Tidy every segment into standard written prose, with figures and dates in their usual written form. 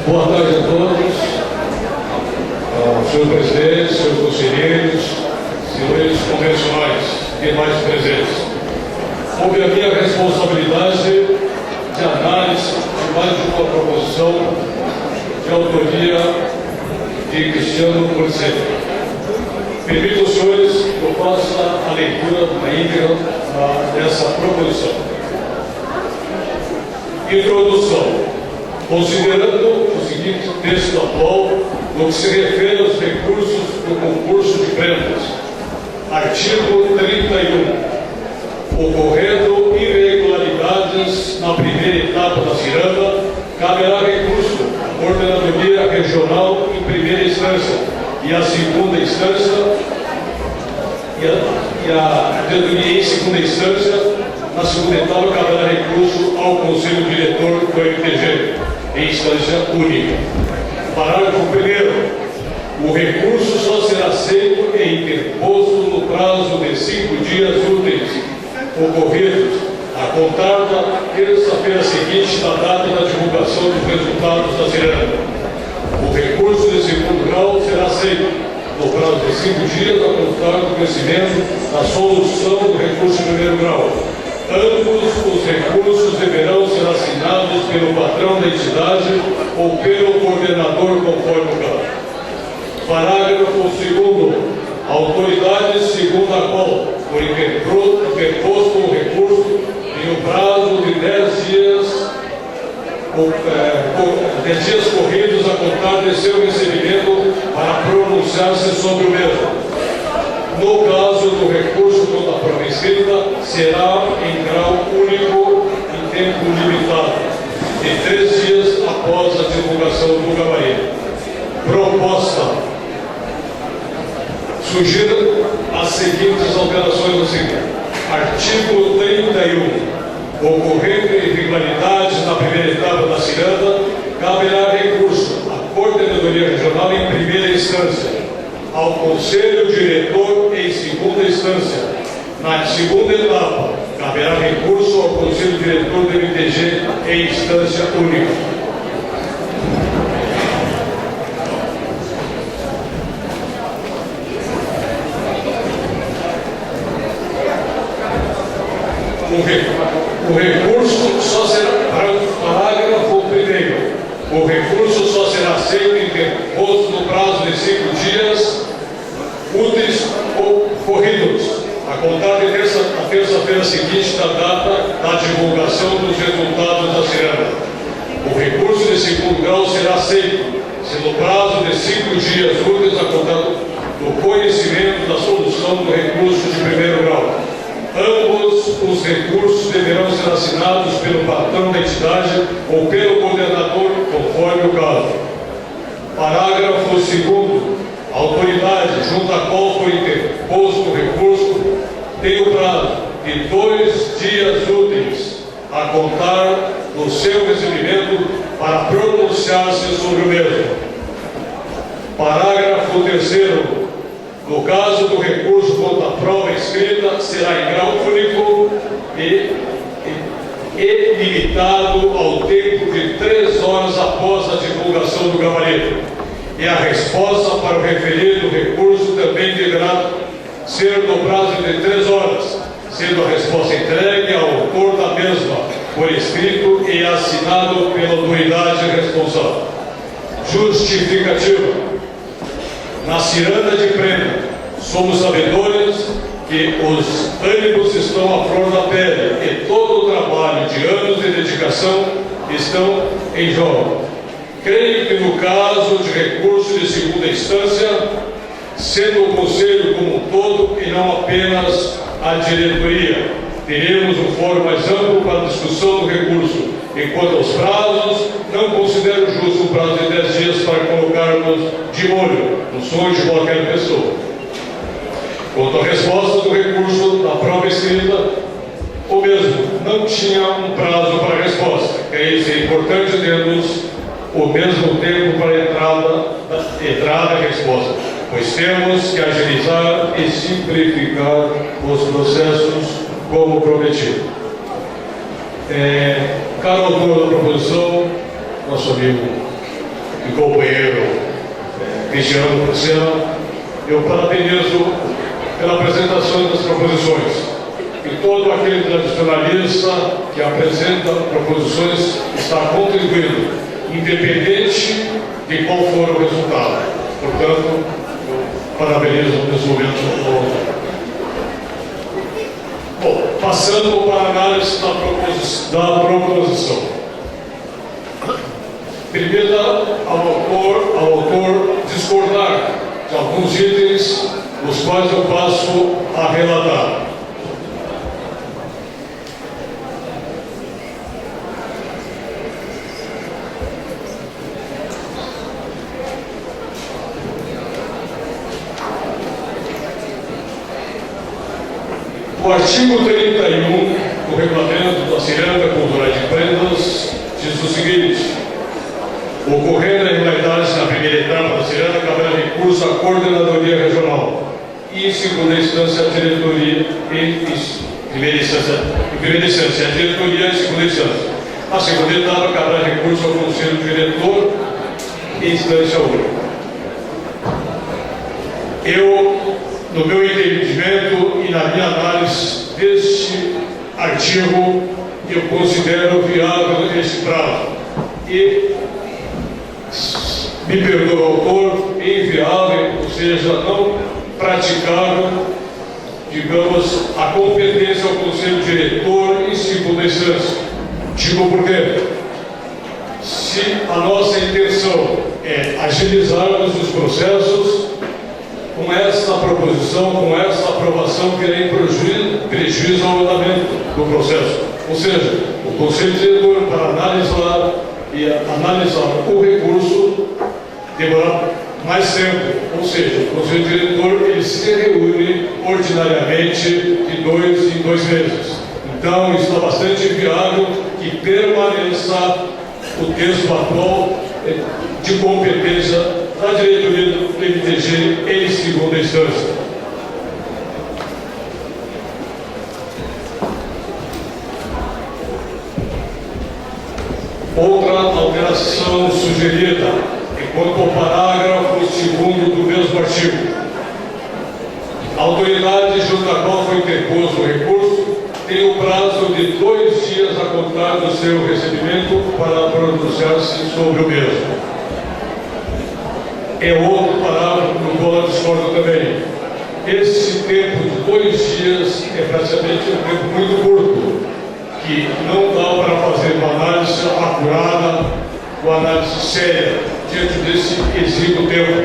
Boa tarde a todos, senhor presidente, senhores conselheiros, senhores convencionais e mais presentes. Houve a minha responsabilidade de análise de mais de uma proposição de autoria de Cristiano Porcel. Permito aos senhores que eu faça a leitura na íntegra dessa proposição. Introdução. Considerando o seguinte texto atual, no que se refere aos recursos do concurso de prêmios, artigo 31, ocorrendo irregularidades na primeira etapa da ciranda, caberá recurso à Coordenadoria Regional em primeira instância e à segunda instância, e a Coordenadoria em segunda instância. Na segunda etapa, caberá recurso ao Conselho Diretor do MTG, em instância única. Parágrafo 1º. O recurso só será aceito e interposto no prazo de 5 dias úteis, ocorridos a contar da terça-feira seguinte da data da divulgação dos resultados da ciranda. O recurso de segundo grau será aceito no prazo de 5 dias a contar do conhecimento da solução do recurso de primeiro grau. Ambos os recursos deverão ser assinados pelo patrão da entidade ou pelo coordenador, conforme o caso. Parágrafo 2º. A autoridade segundo a qual for interposto o recurso em um prazo de 10 dias, 10 dias corridos a contar de seu recebimento para pronunciar-se sobre o mesmo. No caso do recurso contra a prova escrita, será em grau único em tempo limitado, de 3 dias após a divulgação do gabarito. Proposta. Sugiro as seguintes alterações no seguinte. Artigo 31. Ocorrendo irregularidades na primeira etapa da ciranda, caberá recurso à Coordenadoria Regional em primeira instância, ao Conselho Diretor em segunda instância. Na segunda etapa, caberá recurso ao Conselho Diretor do MTG em instância única. O recurso só será, parágrafo 1º, o recurso só será aceito e interposto no prazo de 5 dias úteis ou corridos, a contar de terça-feira seguinte da data da divulgação dos resultados da ciranda. O recurso de segundo grau será aceito se no prazo de 5 dias úteis a contar do conhecimento da solução do recurso de primeiro grau. Ambos os recursos deverão ser assinados pelo patrão da entidade ou pelo coordenador, conforme o caso. Parágrafo 2º. A autoridade junto à qual for interposto o recurso tem o prazo de 2 dias úteis a contar do seu recebimento para pronunciar-se sobre o mesmo. Parágrafo 3º. No caso do recurso contra a prova escrita, será em grau único e limitado ao tempo de 3 horas após a divulgação do gabarito. E a resposta para o referido recurso também deverá ser no prazo de 3 horas, sendo a resposta entregue ao autor da mesma, por escrito e assinado pela autoridade responsável. Justificativa. Na ciranda de prêmio, somos sabedores que os ânimos estão à flor da pele e todo o trabalho de anos de dedicação estão em jogo. Creio que no caso de recurso de segunda instância, sendo o Conselho como um todo e não apenas a diretoria, teremos um fórum mais amplo para a discussão do recurso. Enquanto aos prazos, não considero justo um prazo de 10 dias para colocarmos de molho no sonho de qualquer pessoa. Quanto à resposta do recurso da prova escrita, o mesmo não tinha um prazo para a resposta. Creio ser importante termos o mesmo tempo para a entrada e resposta, pois temos que agilizar e simplificar os processos como prometido. Caro autor da proposição, nosso amigo e companheiro Cristiano Lucena, eu parabenizo pela apresentação das proposições. E todo aquele tradicionalista que apresenta proposições está contribuindo, independente de qual for o resultado. Portanto, eu parabenizo nesse momento. Bom, passando para a análise da proposição. Primeiro, ao autor discordar de alguns itens, os quais eu passo a relatar. O artigo 31 do regulamento da Ciranda Cultural de Prendas diz o seguinte: ocorrendo irregularidades na primeira etapa da Ciranda, caberá recurso à coordenadoria regional e, em segunda instância, à diretoria em primeira instância, a diretoria em segunda instância. A segunda etapa caberá recurso ao conselho diretor em instância única. No meu entendimento e na minha análise deste artigo, eu considero viável este prazo e, me perdoa o autor, inviável, ou seja, não praticável, digamos, a competência ao conselho diretor em segunda instância. Digo por quê? Se a nossa intenção é agilizarmos os processos, com esta proposição, com esta aprovação, virá em prejuízo ao andamento do processo. Ou seja, o Conselho Diretor, para analisar o recurso, demorar mais tempo. Ou seja, o Conselho Diretor ele se reúne ordinariamente de 2 em 2 meses. Então, está bastante viável que permaneça o texto atual de competência da diretoria do MTG em segunda instância. Outra alteração sugerida é quanto ao parágrafo 2º do mesmo artigo. A autoridade junto à qual foi interposto o recurso tem o prazo de 2 dias a contar do seu recebimento para pronunciar-se sobre o mesmo. É outro parágrafo no qual eu discordo também. Esse tempo de 2 dias é praticamente um tempo muito curto, que não dá para fazer uma análise acurada, uma análise séria, diante desse exíguo tempo.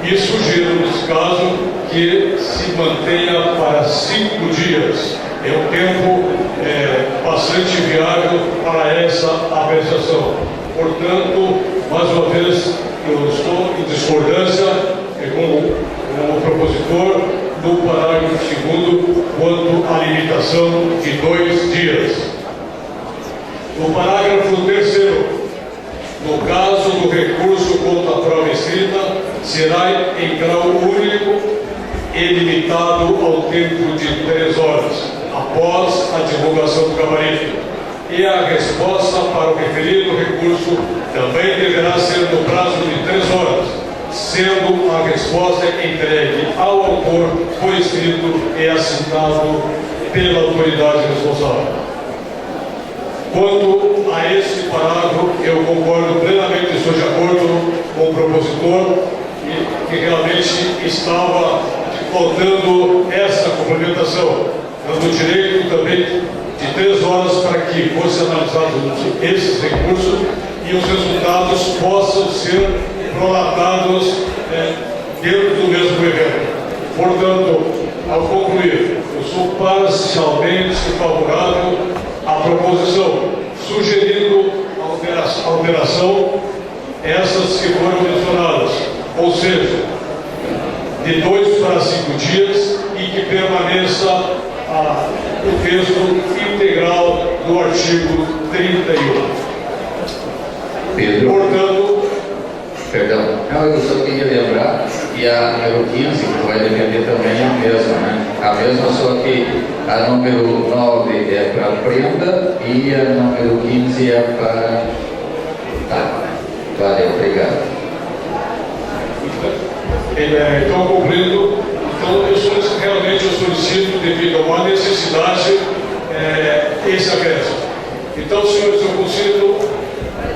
E sugiro, nesse caso, que se mantenha para 5 dias. É um tempo bastante viável para essa apreciação. Portanto, mais uma vez, eu estou em discordância com o propositor do parágrafo 2º quanto à limitação de 2 dias. No parágrafo 3º, no caso do recurso contra a prova escrita, será em grau único e limitado ao tempo de 3 horas, após a divulgação do gabarito. E a resposta para o referido recurso também deverá ser no prazo de 3 horas, sendo a resposta entregue ao autor por escrito e assinado pela autoridade responsável. Quanto a esse parágrafo, eu concordo plenamente, estou de acordo com o propositor, que realmente estava faltando essa complementação, dando direito também de 3 horas para que fossem analisados esses recursos e os resultados possam ser prolatados dentro do mesmo evento. Portanto, ao concluir, eu sou parcialmente favorável à proposição, sugerindo alteração essas que foram mencionadas, ou seja, de 2 para 5 dias e que permaneça o texto integral do artigo 31. Pedro. Portanto, Perdão. Não, eu só queria lembrar que a número 15, que vai depender também, é a mesma, né? A mesma, só que a número 9 é para prenda e a número 15 é para Valeu, obrigado. Então, cumprindo, realmente eu solicito, devido a uma necessidade, esse acréscimo. Então, senhores, eu concedo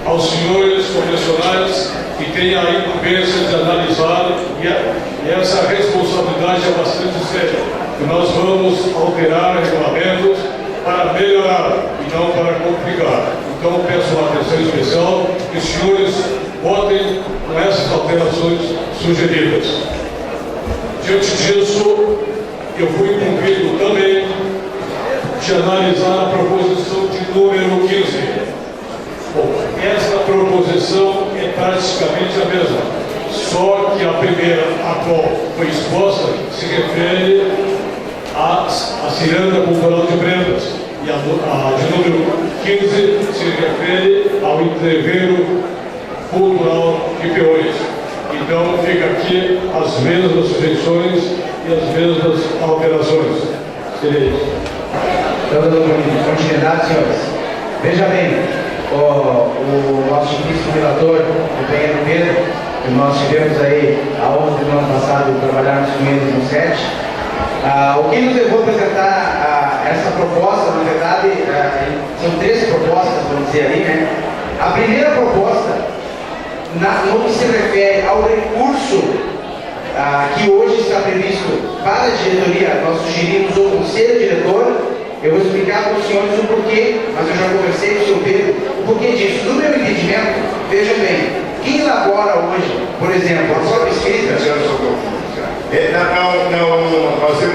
aos senhores convencionais que têm a incumbência de analisar, e essa responsabilidade é bastante séria, que nós vamos alterar regulamentos para melhorar e não para complicar. Então, peço uma atenção especial que os senhores votem com essas alterações sugeridas. Diante disso, eu fui incumbido também de analisar a proposição de número 15. Bom, essa proposição é praticamente a mesma, só que a primeira, a qual foi exposta, se refere à Ciranda Cultural de Prendas, e a de número 15 se refere ao entreveiro cultural de Peões. Então, fica aqui as mesmas sujeições e as mesmas alterações. Seria isso. Então, continuidade, senhores. Veja bem, o nosso ministro relator, o Pedro Pedro, que nós tivemos aí a honra do ano passado trabalharmos com eles no SET. O que nos levou a apresentar essa proposta, na verdade, são 3 propostas, vamos dizer ali, né? A primeira proposta, no que se refere ao recurso que hoje está previsto para a diretoria, nós sugerimos o conselho diretor. Eu vou explicar para os senhores o porquê, mas eu já conversei com o senhor Pedro, o porquê disso. No meu entendimento, vejam bem, quem elabora hoje, por exemplo, a própria escrita...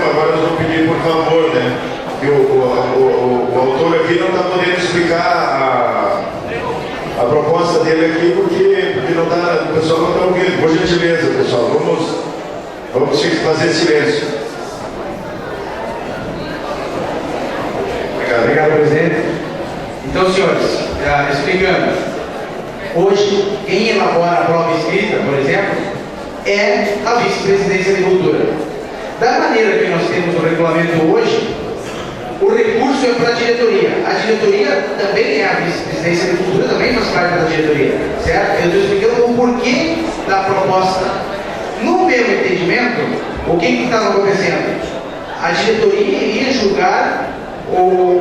Agora nós vamos pedir, por favor, né, que o autor aqui não está podendo explicar a proposta dele aqui, porque não tá, o pessoal não está ouvindo. Por gentileza, pessoal, vamos fazer silêncio. Obrigado, presidente. Então, senhores, explicando, hoje, quem elabora a prova escrita, por exemplo, é a vice-presidência de cultura. Da maneira que nós temos o regulamento hoje, o recurso é para a diretoria. A diretoria também é a vice-presidência de cultura, também faz parte da diretoria, certo? Eu estou explicando o porquê da proposta. No meu entendimento, o que está acontecendo? A diretoria iria julgar o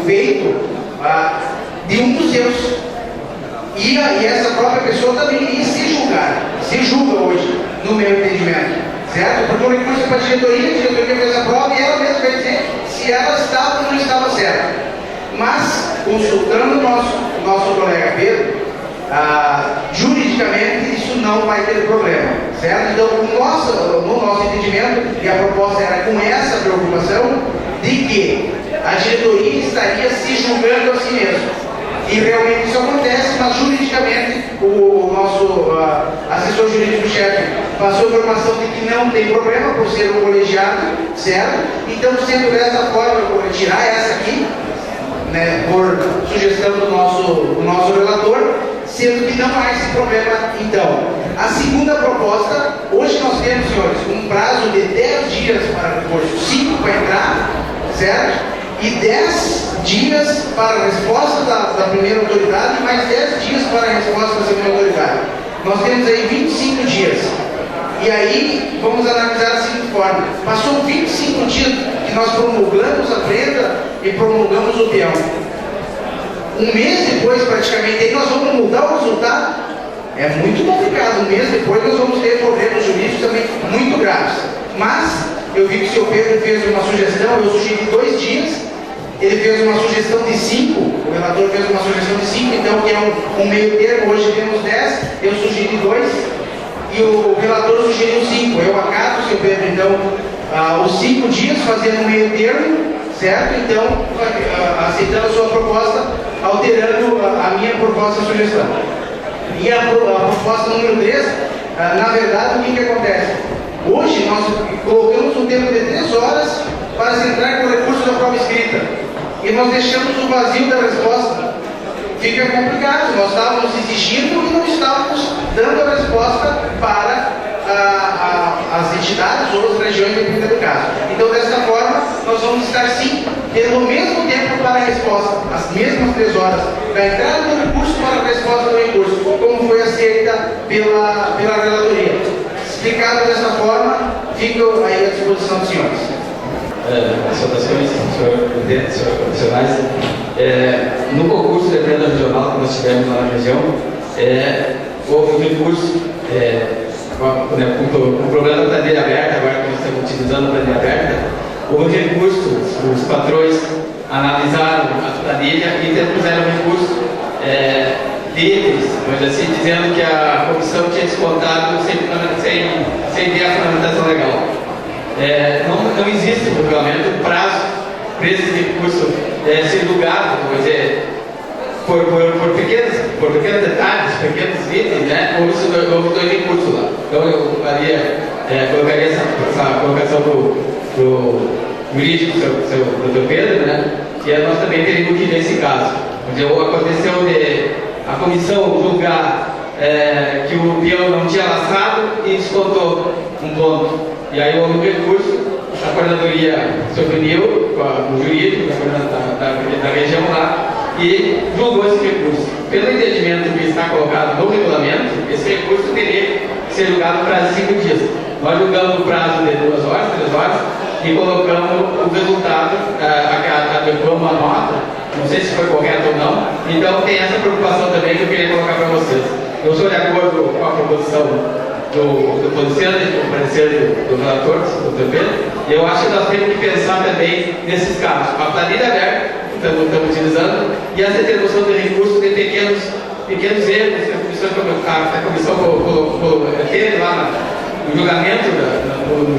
feito de um dos seus. E essa própria pessoa também iria se julgar. Se julga hoje, no meu entendimento. Certo? Porque o recurso é para a diretoria fez a prova e ela mesma vai dizer se ela estava ou não estava certa. Mas, consultando o nosso colega Pedro, juridicamente isso não vai ter problema. Certo? Então, no nosso entendimento, e a proposta era com essa preocupação, de que a diretoria estaria se julgando a si mesma. E realmente isso acontece, mas juridicamente o nosso assessor jurídico-chefe passou a informação de que não tem problema por ser um colegiado, certo? Então, sendo dessa forma, eu vou retirar essa aqui, né, por sugestão do nosso relator, sendo que não há esse problema. Então, a segunda proposta, hoje nós temos, senhores, um prazo de 10 dias para recurso, 5 para entrar, certo? E 10 dias para a resposta da primeira autoridade e mais 10 dias para a resposta da segunda autoridade. Nós temos aí 25 dias. E aí, vamos analisar da seguinte forma. Passou 25 dias que nós promulgamos a prenda e promulgamos o peão. Um mês depois, praticamente, aí nós vamos mudar o resultado. É muito complicado. Um mês depois nós vamos ter problemas jurídicos também muito graves. Mas, eu vi que o senhor Pedro fez uma sugestão, eu sugeri 2 dias. Ele fez uma sugestão de 5, o relator fez uma sugestão de 5, então que é um meio termo, hoje temos 10, eu sugeri 2, e o relator sugeriu 5, eu acato, seu Pedro, então, os 5 dias fazendo um meio termo, certo? Então, aceitando a sua proposta, alterando a minha proposta e sugestão. E a proposta número 3, na verdade, o que acontece? Hoje nós colocamos um tempo de 3 horas para se entrar com o recurso da prova escrita. E nós deixamos o vazio da resposta. Fica complicado. Nós estávamos exigindo e não estávamos dando a resposta para as entidades ou as regiões, dependendo do caso. Então, dessa forma, nós vamos estar sim tendo o mesmo tempo para a resposta, as mesmas 3 horas, da entrada do recurso para a resposta do recurso. senhor presidente, senhores profissionais. No concurso de emenda regional que nós tivemos lá na região, houve um recurso, com o problema da planilha aberta, agora que nós estamos utilizando a planilha aberta, houve um recurso, os patrões analisaram a planilha e interpuseram um recurso deles, mas assim, dizendo que a comissão tinha descontado sem ter a fundamentação legal. Não existe no regulamento prazo para esse recurso ser julgado, quer dizer, por pequenos detalhes, pequenos itens, né? Houve dois recursos lá. Então eu colocaria essa colocação do jurídico, seu doutor Pedro, né? Que nós também teríamos que ver esse caso. Aconteceu de a comissão julgar que o peão não tinha lastrado e descontou um ponto. E aí houve um recurso, a coordenadoria se uniu com o jurídico da região lá e julgou esse recurso. Pelo entendimento que está colocado no regulamento, esse recurso teria que ser julgado no prazo de 5 dias. Nós julgamos no prazo de 2 horas, 3 horas, e colocamos o resultado, adequamos a nota, não sei se foi correto ou não. Então tem essa preocupação também que eu queria colocar para vocês. Eu sou de acordo com a proposição do Policiano e com o parecer do relator, do Pedro, e eu acho que nós temos que pensar também nesses casos. A planilha aberta, estamos utilizando, e essa interrupção de recursos de pequenos erros que a comissão teve lá no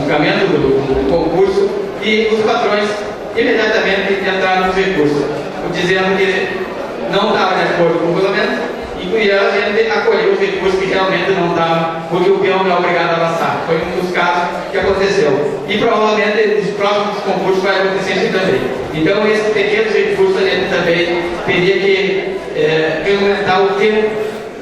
julgamento do concurso, e os patrões imediatamente entraram nos recursos, dizendo que não estava de acordo com o regulamento, e a gente acolheu os recursos que realmente não estavam, porque o peão não é obrigado a laçar. Foi um dos casos que aconteceu. E provavelmente nos próximos concursos vai acontecer isso também. Então, esses pequenos recursos a gente também teria que regulamentar o tempo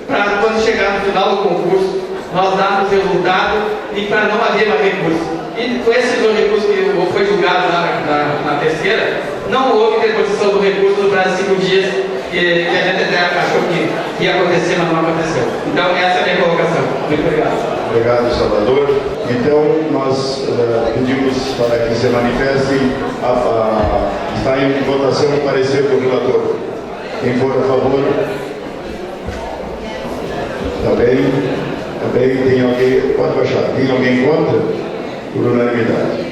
para quando chegar no final do concurso, nós darmos resultado e para não haver mais recurso. E com esses dois recursos que foi julgado lá na terceira, não houve deposição do recurso no prazo de 5 dias, que a gente até achou que ia acontecer, mas não aconteceu. Então, essa é a minha colocação. Muito obrigado. Obrigado, Salvador. Então, nós pedimos para que se manifeste está em votação o parecer do relator. Quem for a favor? Também tem alguém, pode baixar, tem alguém contra? Por unanimidade.